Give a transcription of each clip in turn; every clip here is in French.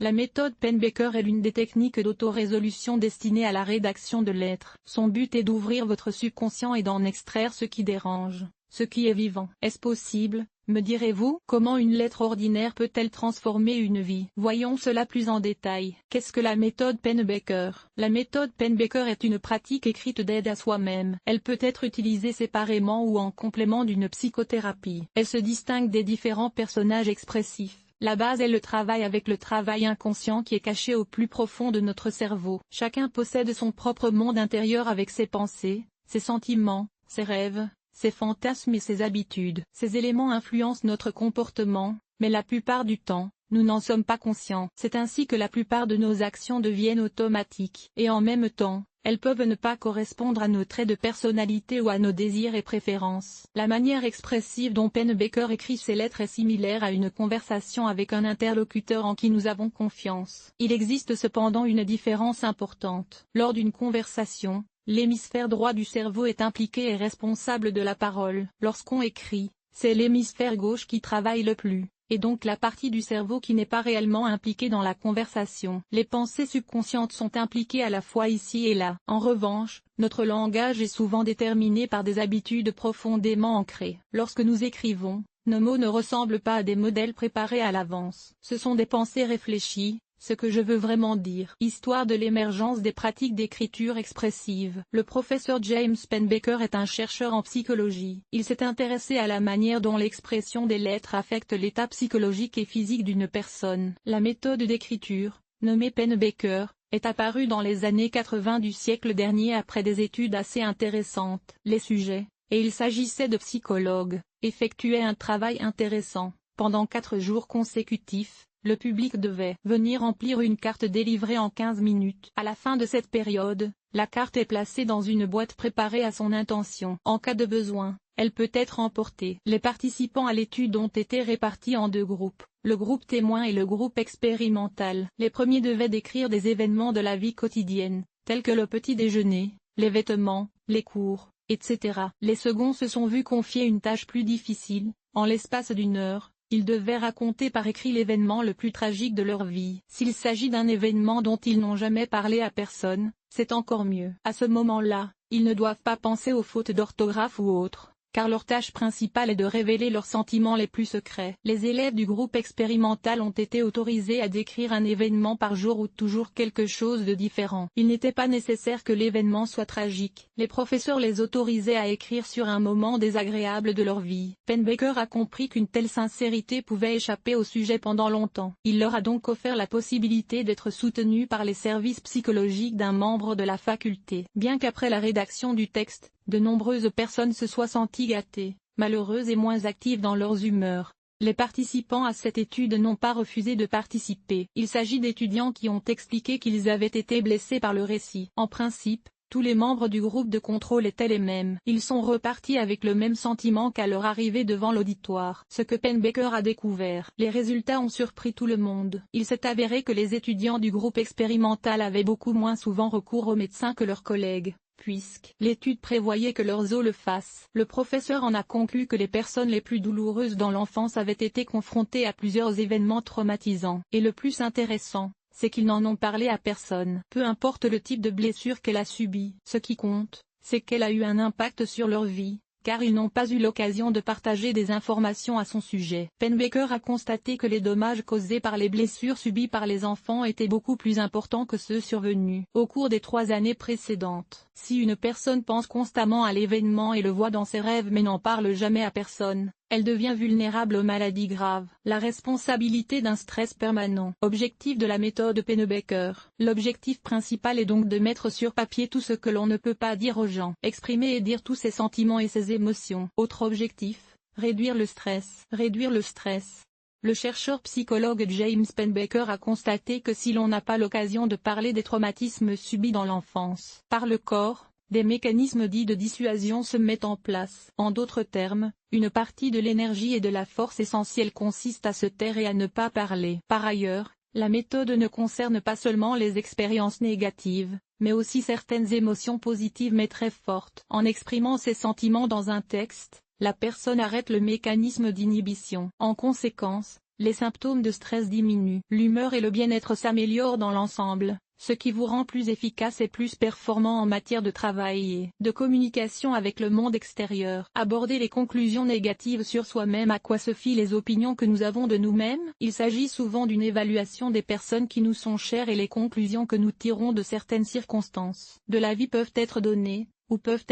La méthode Pennebaker est l'une des techniques d'autorésolution destinées à la rédaction de lettres. Son but est d'ouvrir votre subconscient et d'en extraire ce qui dérange, ce qui est vivant. Est-ce possible, me direz-vous? Comment une lettre ordinaire peut-elle transformer une vie? Voyons cela plus en détail. Qu'est-ce que la méthode Pennebaker? La méthode Pennebaker est une pratique écrite d'aide à soi-même. Elle peut être utilisée séparément ou en complément d'une psychothérapie. Elle se distingue des différents personnages expressifs. La base est le travail avec le travail inconscient qui est caché au plus profond de notre cerveau. Chacun possède son propre monde intérieur avec ses pensées, ses sentiments, ses rêves, ses fantasmes et ses habitudes. Ces éléments influencent notre comportement, mais la plupart du temps, nous n'en sommes pas conscients. C'est ainsi que la plupart de nos actions deviennent automatiques. Et en même temps, elles peuvent ne pas correspondre à nos traits de personnalité ou à nos désirs et préférences. La manière expressive dont Pennebaker écrit ses lettres est similaire à une conversation avec un interlocuteur en qui nous avons confiance. Il existe cependant une différence importante. Lors d'une conversation, l'hémisphère droit du cerveau est impliqué et responsable de la parole. Lorsqu'on écrit, c'est l'hémisphère gauche qui travaille le plus, et donc la partie du cerveau qui n'est pas réellement impliquée dans la conversation. Les pensées subconscientes sont impliquées à la fois ici et là. En revanche, notre langage est souvent déterminé par des habitudes profondément ancrées. Lorsque nous écrivons, nos mots ne ressemblent pas à des modèles préparés à l'avance. Ce sont des pensées réfléchies, ce que je veux vraiment dire. Histoire de l'émergence des pratiques d'écriture expressive. Le professeur James Pennebaker est un chercheur en psychologie. Il s'est intéressé à la manière dont l'expression des lettres affecte l'état psychologique et physique d'une personne. La méthode d'écriture, nommée Pennebaker, est apparue dans les années 80 du siècle dernier après des études assez intéressantes. Les sujets, et il s'agissait de psychologues, effectuaient un travail intéressant. Pendant 4 jours consécutifs, le public devait venir remplir une carte délivrée en 15 minutes. À la fin de cette période, la carte est placée dans une boîte préparée à son intention. En cas de besoin, elle peut être emportée. Les participants à l'étude ont été répartis en 2 groupes, le groupe témoin et le groupe expérimental. Les premiers devaient décrire des événements de la vie quotidienne, tels que le petit déjeuner, les vêtements, les cours, etc. Les seconds se sont vus confier une tâche plus difficile. En l'espace d'1 heure, ils devaient raconter par écrit l'événement le plus tragique de leur vie. S'il s'agit d'un événement dont ils n'ont jamais parlé à personne, c'est encore mieux. À ce moment-là, ils ne doivent pas penser aux fautes d'orthographe ou autres, car leur tâche principale est de révéler leurs sentiments les plus secrets. Les élèves du groupe expérimental ont été autorisés à décrire un événement par jour ou toujours quelque chose de différent. Il n'était pas nécessaire que l'événement soit tragique. Les professeurs les autorisaient à écrire sur un moment désagréable de leur vie. Pennebaker a compris qu'une telle sincérité pouvait échapper au sujet pendant longtemps. Il leur a donc offert la possibilité d'être soutenus par les services psychologiques d'un membre de la faculté. Bien qu'après la rédaction du texte, de nombreuses personnes se soient senties gâtées, malheureuses et moins actives dans leurs humeurs, les participants à cette étude n'ont pas refusé de participer. Il s'agit d'étudiants qui ont expliqué qu'ils avaient été blessés par le récit. En principe, tous les membres du groupe de contrôle étaient les mêmes. Ils sont repartis avec le même sentiment qu'à leur arrivée devant l'auditoire. Ce que Pennebaker a découvert. Les résultats ont surpris tout le monde. Il s'est avéré que les étudiants du groupe expérimental avaient beaucoup moins souvent recours aux médecins que leurs collègues, puisque l'étude prévoyait que leurs os le fassent. Le professeur en a conclu que les personnes les plus douloureuses dans l'enfance avaient été confrontées à plusieurs événements traumatisants. Et le plus intéressant, c'est qu'ils n'en ont parlé à personne. Peu importe le type de blessure qu'elle a subie. Ce qui compte, c'est qu'elle a eu un impact sur leur vie, car ils n'ont pas eu l'occasion de partager des informations à son sujet. Pennebaker a constaté que les dommages causés par les blessures subies par les enfants étaient beaucoup plus importants que ceux survenus au cours des 3 années précédentes. Si une personne pense constamment à l'événement et le voit dans ses rêves mais n'en parle jamais à personne, elle devient vulnérable aux maladies graves. La responsabilité d'un stress permanent. Objectif de la méthode Pennebaker. L'objectif principal est donc de mettre sur papier tout ce que l'on ne peut pas dire aux gens. Exprimer et dire tous ses sentiments et ses émotions. Autre objectif, réduire le stress. Réduire le stress. Le chercheur psychologue James Pennebaker a constaté que si l'on n'a pas l'occasion de parler des traumatismes subis dans l'enfance par le corps, des mécanismes dits de dissuasion se mettent en place. En d'autres termes, une partie de l'énergie et de la force essentielle consiste à se taire et à ne pas parler. Par ailleurs, la méthode ne concerne pas seulement les expériences négatives, mais aussi certaines émotions positives mais très fortes. En exprimant ses sentiments dans un texte, la personne arrête le mécanisme d'inhibition. En conséquence, les symptômes de stress diminuent. L'humeur et le bien-être s'améliorent dans l'ensemble, ce qui vous rend plus efficace et plus performant en matière de travail et de communication avec le monde extérieur. Aborder les conclusions négatives sur soi-même. À quoi se fient les opinions que nous avons de nous-mêmes? Il s'agit souvent d'une évaluation des personnes qui nous sont chères et les conclusions que nous tirons de certaines circonstances de la vie peuvent être données, ou peuvent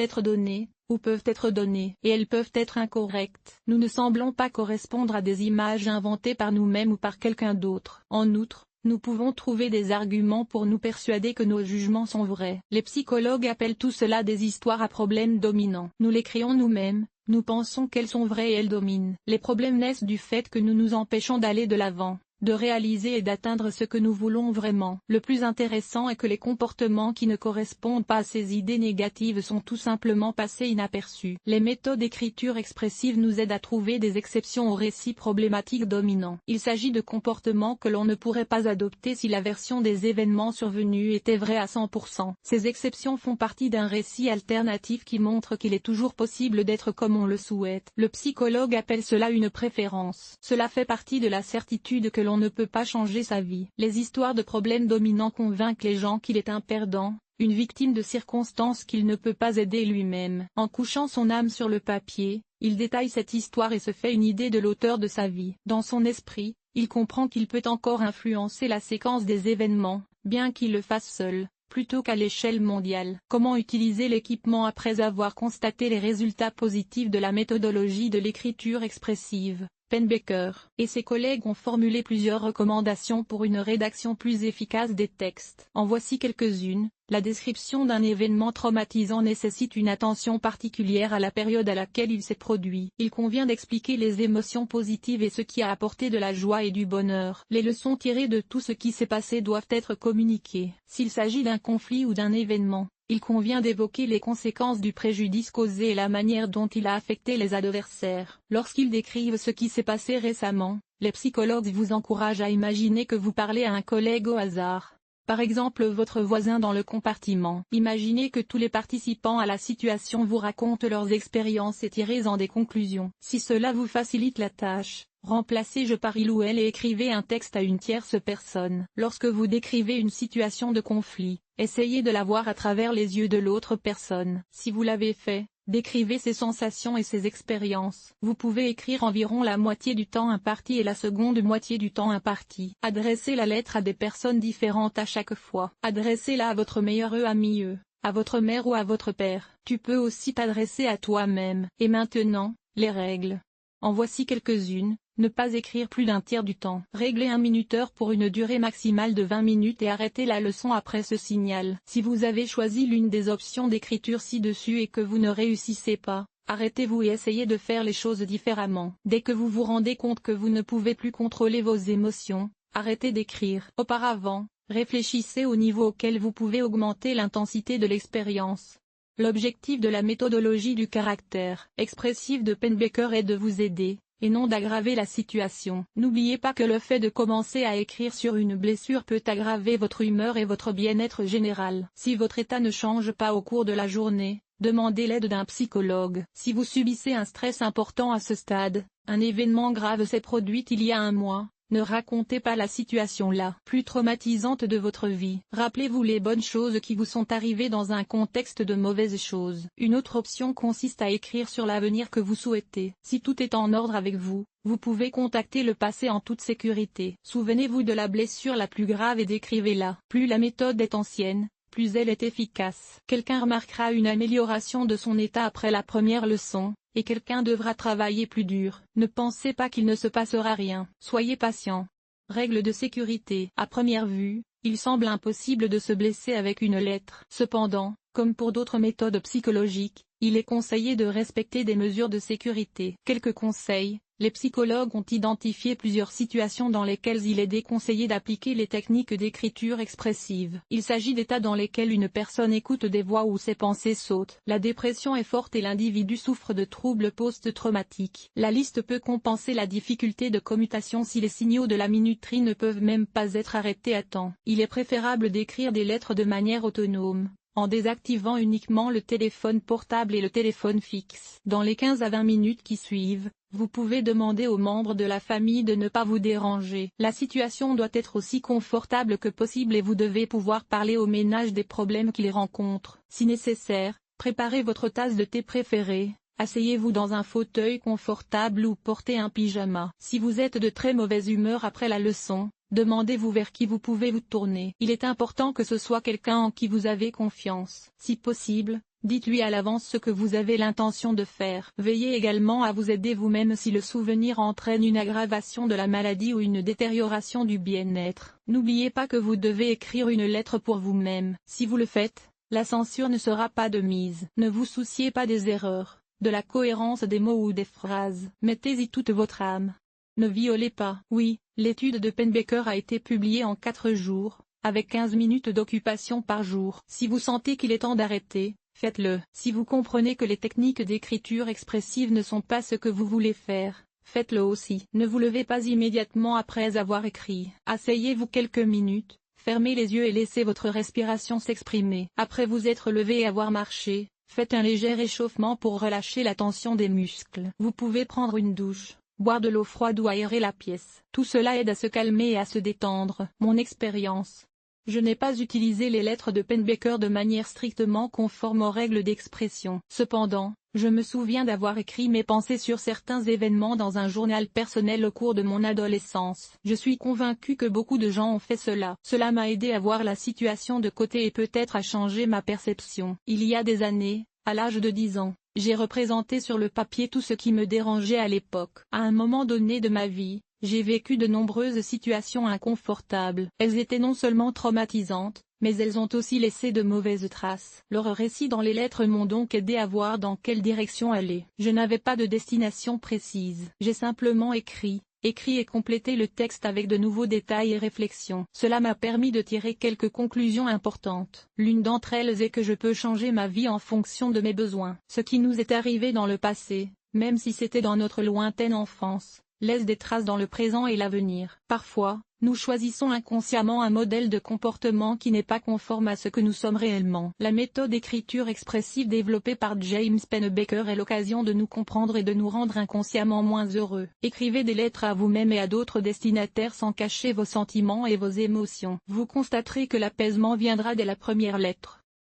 être données, et elles peuvent être incorrectes. Nous ne semblons pas correspondre à des images inventées par nous-mêmes ou par quelqu'un d'autre. En outre, nous pouvons trouver des arguments pour nous persuader que nos jugements sont vrais. Les psychologues appellent tout cela des histoires à problèmes dominants. Nous les créons nous-mêmes, nous pensons qu'elles sont vraies et elles dominent. Les problèmes naissent du fait que nous nous empêchons d'aller de l'avant, de réaliser et d'atteindre ce que nous voulons vraiment. Le plus intéressant est que les comportements qui ne correspondent pas à ces idées négatives sont tout simplement passés inaperçus. Les méthodes d'écriture expressive nous aident à trouver des exceptions aux récits problématiques dominants. Il s'agit de comportements que l'on ne pourrait pas adopter si la version des événements survenus était vraie à 100%. Ces exceptions font partie d'un récit alternatif qui montre qu'il est toujours possible d'être comme on le souhaite. Le psychologue appelle cela une préférence. Cela fait partie de la certitude que l'on ne peut pas changer sa vie. Les histoires de problèmes dominants convainquent les gens qu'il est un perdant, une victime de circonstances qu'il ne peut pas aider lui-même. En couchant son âme sur le papier, il détaille cette histoire et se fait une idée de l'auteur de sa vie. Dans son esprit, il comprend qu'il peut encore influencer la séquence des événements, bien qu'il le fasse seul, plutôt qu'à l'échelle mondiale. Comment utiliser l'équipement? Après avoir constaté les résultats positifs de la méthodologie de l'écriture expressive, Pennebaker et ses collègues ont formulé plusieurs recommandations pour une rédaction plus efficace des textes. En voici quelques-unes. La description d'un événement traumatisant nécessite une attention particulière à la période à laquelle il s'est produit. Il convient d'expliquer les émotions positives et ce qui a apporté de la joie et du bonheur. Les leçons tirées de tout ce qui s'est passé doivent être communiquées. S'il s'agit d'un conflit ou d'un événement, il convient d'évoquer les conséquences du préjudice causé et la manière dont il a affecté les adversaires. Lorsqu'ils décrivent ce qui s'est passé récemment, les psychologues vous encouragent à imaginer que vous parlez à un collègue au hasard. Par exemple votre voisin dans le compartiment. Imaginez que tous les participants à la situation vous racontent leurs expériences et tirez-en des conclusions. Si cela vous facilite la tâche, remplacez je par il ou elle et écrivez un texte à une tierce personne. Lorsque vous décrivez une situation de conflit, essayez de la voir à travers les yeux de l'autre personne. Si vous l'avez fait, décrivez ses sensations et ses expériences. Vous pouvez écrire environ la moitié du temps imparti et la seconde moitié du temps imparti. Adressez la lettre à des personnes différentes à chaque fois. Adressez-la à votre meilleur ami, à votre mère ou à votre père. Tu peux aussi t'adresser à toi-même. Et maintenant, les règles. En voici quelques-unes. Ne pas écrire plus d'un tiers du temps. Réglez un minuteur pour une durée maximale de 20 minutes et arrêtez la leçon après ce signal. Si vous avez choisi l'une des options d'écriture ci-dessus et que vous ne réussissez pas, arrêtez-vous et essayez de faire les choses différemment. Dès que vous vous rendez compte que vous ne pouvez plus contrôler vos émotions, arrêtez d'écrire. Auparavant, réfléchissez au niveau auquel vous pouvez augmenter l'intensité de l'expérience. L'objectif de la méthodologie du caractère expressif de Pennebaker est de vous aider, et non d'aggraver la situation. N'oubliez pas que le fait de commencer à écrire sur une blessure peut aggraver votre humeur et votre bien-être général. Si votre état ne change pas au cours de la journée, demandez l'aide d'un psychologue. Si vous subissez un stress important à ce stade, un événement grave s'est produit il y a un mois, ne racontez pas la situation la plus traumatisante de votre vie. Rappelez-vous les bonnes choses qui vous sont arrivées dans un contexte de mauvaises choses. Une autre option consiste à écrire sur l'avenir que vous souhaitez. Si tout est en ordre avec vous, vous pouvez contacter le passé en toute sécurité. Souvenez-vous de la blessure la plus grave et décrivez-la. Plus la méthode est ancienne, plus elle est efficace. Quelqu'un remarquera une amélioration de son état après la première leçon, et quelqu'un devra travailler plus dur. Ne pensez pas qu'il ne se passera rien. Soyez patient. Règle de sécurité. À première vue, il semble impossible de se blesser avec une lettre. Cependant, comme pour d'autres méthodes psychologiques, il est conseillé de respecter des mesures de sécurité. Quelques conseils. Les psychologues ont identifié plusieurs situations dans lesquelles il est déconseillé d'appliquer les techniques d'écriture expressive. Il s'agit d'états dans lesquels une personne écoute des voix où ses pensées sautent. La dépression est forte et l'individu souffre de troubles post-traumatiques. La liste peut compenser la difficulté de commutation si les signaux de la minuterie ne peuvent même pas être arrêtés à temps. Il est préférable d'écrire des lettres de manière autonome, en désactivant uniquement le téléphone portable et le téléphone fixe. Dans les 15 à 20 minutes qui suivent, Vous pouvez demander aux membres de la famille de ne pas vous déranger. La situation doit être aussi confortable que possible et vous devez pouvoir parler au ménage des problèmes qu'ils rencontrent. Si nécessaire, préparez votre tasse de thé préférée, asseyez-vous dans un fauteuil confortable ou portez un pyjama. Si vous êtes de très mauvaise humeur après la leçon, demandez-vous vers qui vous pouvez vous tourner. Il est important que ce soit quelqu'un en qui vous avez confiance. Si possible, dites-lui à l'avance ce que vous avez l'intention de faire. Veillez également à vous aider vous-même si le souvenir entraîne une aggravation de la maladie ou une détérioration du bien-être. N'oubliez pas que vous devez écrire une lettre pour vous-même. Si vous le faites, la censure ne sera pas de mise. Ne vous souciez pas des erreurs, de la cohérence des mots ou des phrases. Mettez-y toute votre âme. Ne violez pas. Oui, l'étude de Pennebaker a été publiée en 4 jours, avec 15 minutes d'occupation par jour. Si vous sentez qu'il est temps d'arrêter, faites-le. Si vous comprenez que les techniques d'écriture expressive ne sont pas ce que vous voulez faire, faites-le aussi. Ne vous levez pas immédiatement après avoir écrit. Asseyez-vous quelques minutes, fermez les yeux et laissez votre respiration s'exprimer. Après vous être levé et avoir marché, faites un léger échauffement pour relâcher la tension des muscles. Vous pouvez prendre une douche, boire de l'eau froide ou aérer la pièce. Tout cela aide à se calmer et à se détendre. Mon expérience. Je n'ai pas utilisé les lettres de Pennebaker de manière strictement conforme aux règles d'expression. Cependant, je me souviens d'avoir écrit mes pensées sur certains événements dans un journal personnel au cours de mon adolescence. Je suis convaincu que beaucoup de gens ont fait cela. Cela m'a aidé à voir la situation de côté et peut-être à changer ma perception. Il y a des années, à l'âge de 10 ans, j'ai représenté sur le papier tout ce qui me dérangeait à l'époque. À un moment donné de ma vie, j'ai vécu de nombreuses situations inconfortables. Elles étaient non seulement traumatisantes, mais elles ont aussi laissé de mauvaises traces. Leurs récits dans les lettres m'ont donc aidé à voir dans quelle direction aller. Je n'avais pas de destination précise. J'ai simplement écrit et complété le texte avec de nouveaux détails et réflexions. Cela m'a permis de tirer quelques conclusions importantes. L'une d'entre elles est que je peux changer ma vie en fonction de mes besoins. Ce qui nous est arrivé dans le passé, même si c'était dans notre lointaine enfance, laisse des traces dans le présent et l'avenir. Parfois, nous choisissons inconsciemment un modèle de comportement qui n'est pas conforme à ce que nous sommes réellement. La méthode d'écriture expressive développée par James Pennebaker est l'occasion de nous comprendre et de nous rendre inconsciemment moins heureux. Écrivez des lettres à vous-même et à d'autres destinataires sans cacher vos sentiments et vos émotions. Vous constaterez que l'apaisement viendra dès la première lettre.